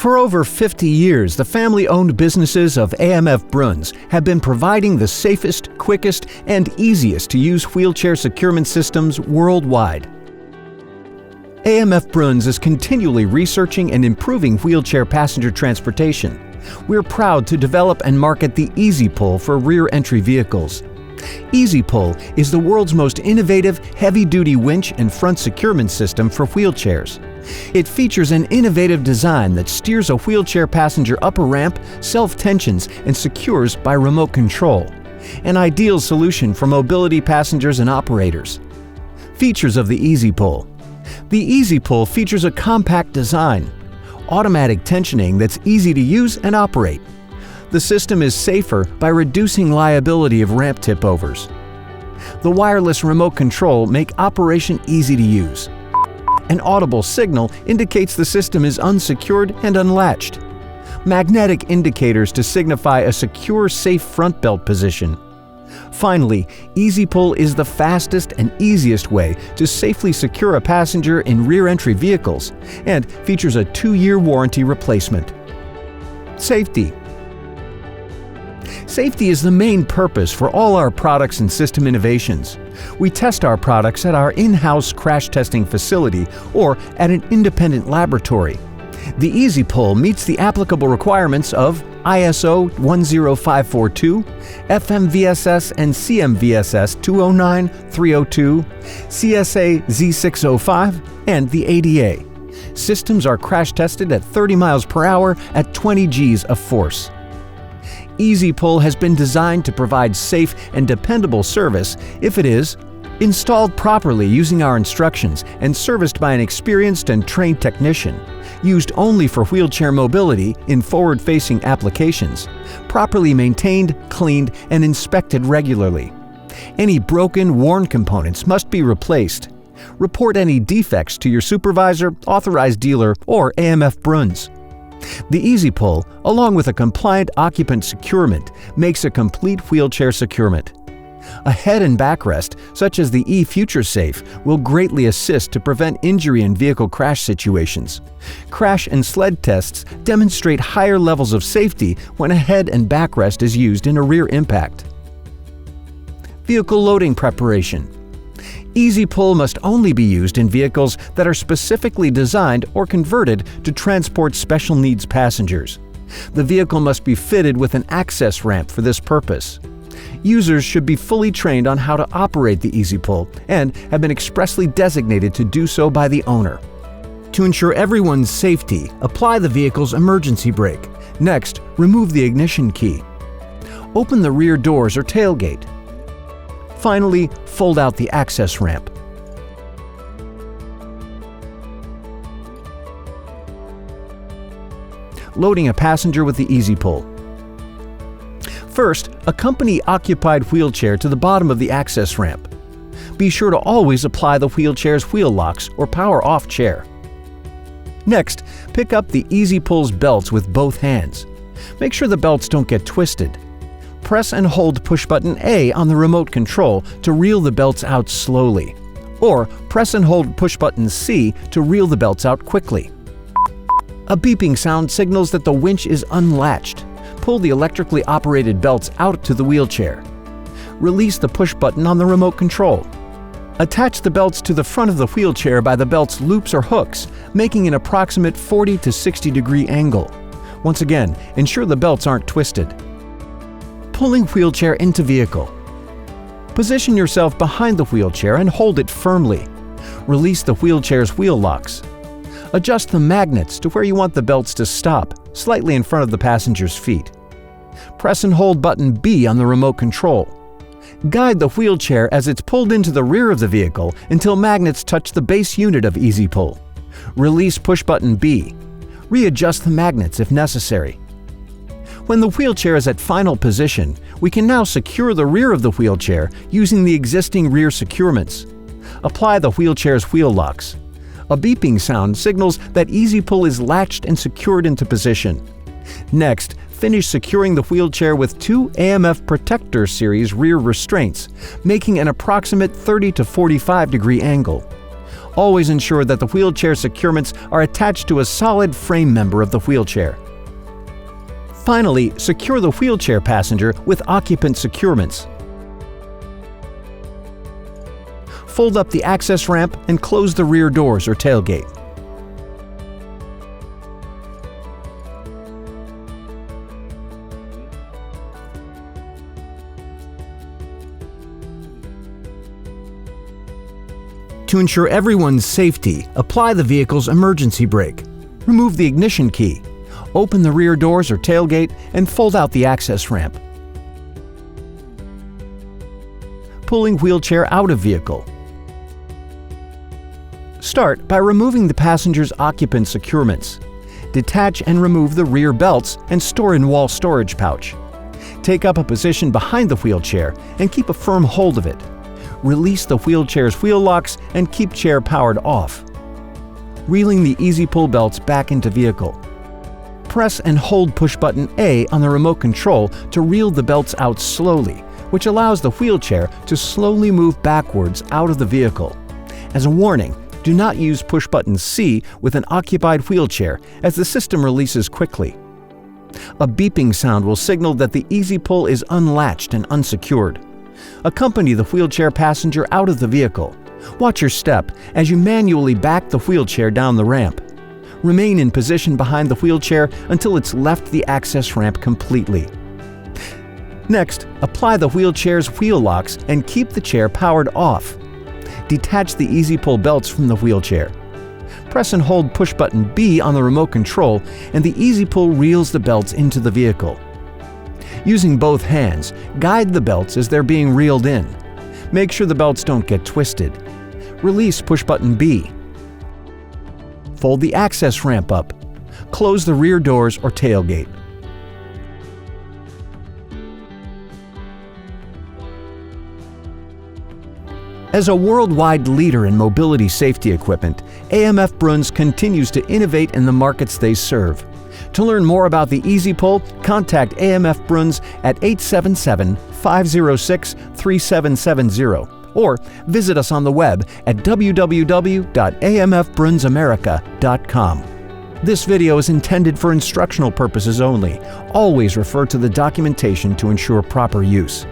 For over 50 years, the family-owned businesses of AMF-Bruns have been providing the safest, quickest, and easiest to use wheelchair securement systems worldwide. AMF-Bruns is continually researching and improving wheelchair passenger transportation. We're proud to develop and market the Easy Pull for rear entry vehicles. Easy Pull is the world's most innovative heavy-duty winch and front securement system for wheelchairs. It features an innovative design that steers a wheelchair passenger up a ramp, self-tensions, and secures by remote control. An ideal solution for mobility passengers and operators. Features of the Easy Pull. The Easy Pull features a compact design, automatic tensioning that's easy to use and operate. The system is safer by reducing liability of ramp tip-overs. The wireless remote control make operation easy to use. An audible signal indicates the system is unsecured and unlatched. Magnetic indicators to signify a secure, safe front belt position. Finally, Easy Pull is the fastest and easiest way to safely secure a passenger in rear entry vehicles and features a 2-year warranty replacement. Safety. Safety is the main purpose for all our products and system innovations. We test our products at our in-house crash testing facility or at an independent laboratory. The Easy Pull meets the applicable requirements of ISO 10542, FMVSS and CMVSS 209, 302, CSA Z605, and the ADA. Systems are crash tested at 30 miles per hour at 20 Gs of force. Easy Pull has been designed to provide safe and dependable service if it is installed properly using our instructions and serviced by an experienced and trained technician, used only for wheelchair mobility in forward-facing applications, properly maintained, cleaned, and inspected regularly. Any broken, worn components must be replaced. Report any defects to your supervisor, authorized dealer, or AMF-Bruns. The Easy Pull, along with a compliant occupant securement, makes a complete wheelchair securement. A head and backrest, such as the eFutureSafe, will greatly assist to prevent injury in vehicle crash situations. Crash and sled tests demonstrate higher levels of safety when a head and backrest is used in a rear impact. Vehicle loading preparation. Easy Pull must only be used in vehicles that are specifically designed or converted to transport special needs passengers. The vehicle must be fitted with an access ramp for this purpose. Users should be fully trained on how to operate the Easy Pull and have been expressly designated to do so by the owner. To ensure everyone's safety, apply the vehicle's emergency brake. Next, remove the ignition key. Open the rear doors or tailgate. Finally, fold out the access ramp. Loading a passenger with the Easy Pull. First, accompany occupied wheelchair to the bottom of the access ramp. Be sure to always apply the wheelchair's wheel locks or power off chair. Next, pick up the Easy Pull's belts with both hands. Make sure the belts don't get twisted. Press and hold push button A on the remote control to reel the belts out slowly, or press and hold push button C to reel the belts out quickly. A beeping sound signals that the winch is unlatched. Pull the electrically operated belts out to the wheelchair. Release the push button on the remote control. Attach the belts to the front of the wheelchair by the belt's loops or hooks, making an approximate 40 to 60 degree angle. Once again, ensure the belts aren't twisted. Pulling wheelchair into vehicle. Position yourself behind the wheelchair and hold it firmly. Release the wheelchair's wheel locks. Adjust the magnets to where you want the belts to stop, slightly in front of the passenger's feet. Press and hold button B on the remote control. Guide the wheelchair as it's pulled into the rear of the vehicle until magnets touch the base unit of Easy Pull. Release push button B. Readjust the magnets if necessary. When the wheelchair is at final position, we can now secure the rear of the wheelchair using the existing rear securements. Apply the wheelchair's wheel locks. A beeping sound signals that Easy Pull is latched and secured into position. Next, finish securing the wheelchair with 2 AMF Protector Series rear restraints, making an approximate 30 to 45 degree angle. Always ensure that the wheelchair securements are attached to a solid frame member of the wheelchair. Finally, secure the wheelchair passenger with occupant securements. Fold up the access ramp and close the rear doors or tailgate. To ensure everyone's safety, apply the vehicle's emergency brake. Remove the ignition key. Open the rear doors or tailgate and fold out the access ramp. Pulling wheelchair out of vehicle. Start by removing the passenger's occupant securements. Detach and remove the rear belts and store in wall storage pouch. Take up a position behind the wheelchair and keep a firm hold of it. Release the wheelchair's wheel locks and keep chair powered off. Reeling the easy pull belts back into vehicle. Press and hold push button A on the remote control to reel the belts out slowly, which allows the wheelchair to slowly move backwards out of the vehicle. As a warning, do not use push button C with an occupied wheelchair as the system releases quickly. A beeping sound will signal that the easy pull is unlatched and unsecured. Accompany the wheelchair passenger out of the vehicle. Watch your step as you manually back the wheelchair down the ramp. Remain in position behind the wheelchair until it's left the access ramp completely. Next, apply the wheelchair's wheel locks and keep the chair powered off. Detach the easy pull belts from the wheelchair. Press and hold push button B on the remote control and the easy pull reels the belts into the vehicle. Using both hands, guide the belts as they're being reeled in. Make sure the belts don't get twisted. Release push button B. Fold the access ramp up. Close the rear doors or tailgate. As a worldwide leader in mobility safety equipment, AMF-Bruns continues to innovate in the markets they serve. To learn more about the Easy Pull, contact AMF-Bruns at 877-506-3770 or visit us on the web at www.amfbrunsamerica.com. This video is intended for instructional purposes only. Always refer to the documentation to ensure proper use.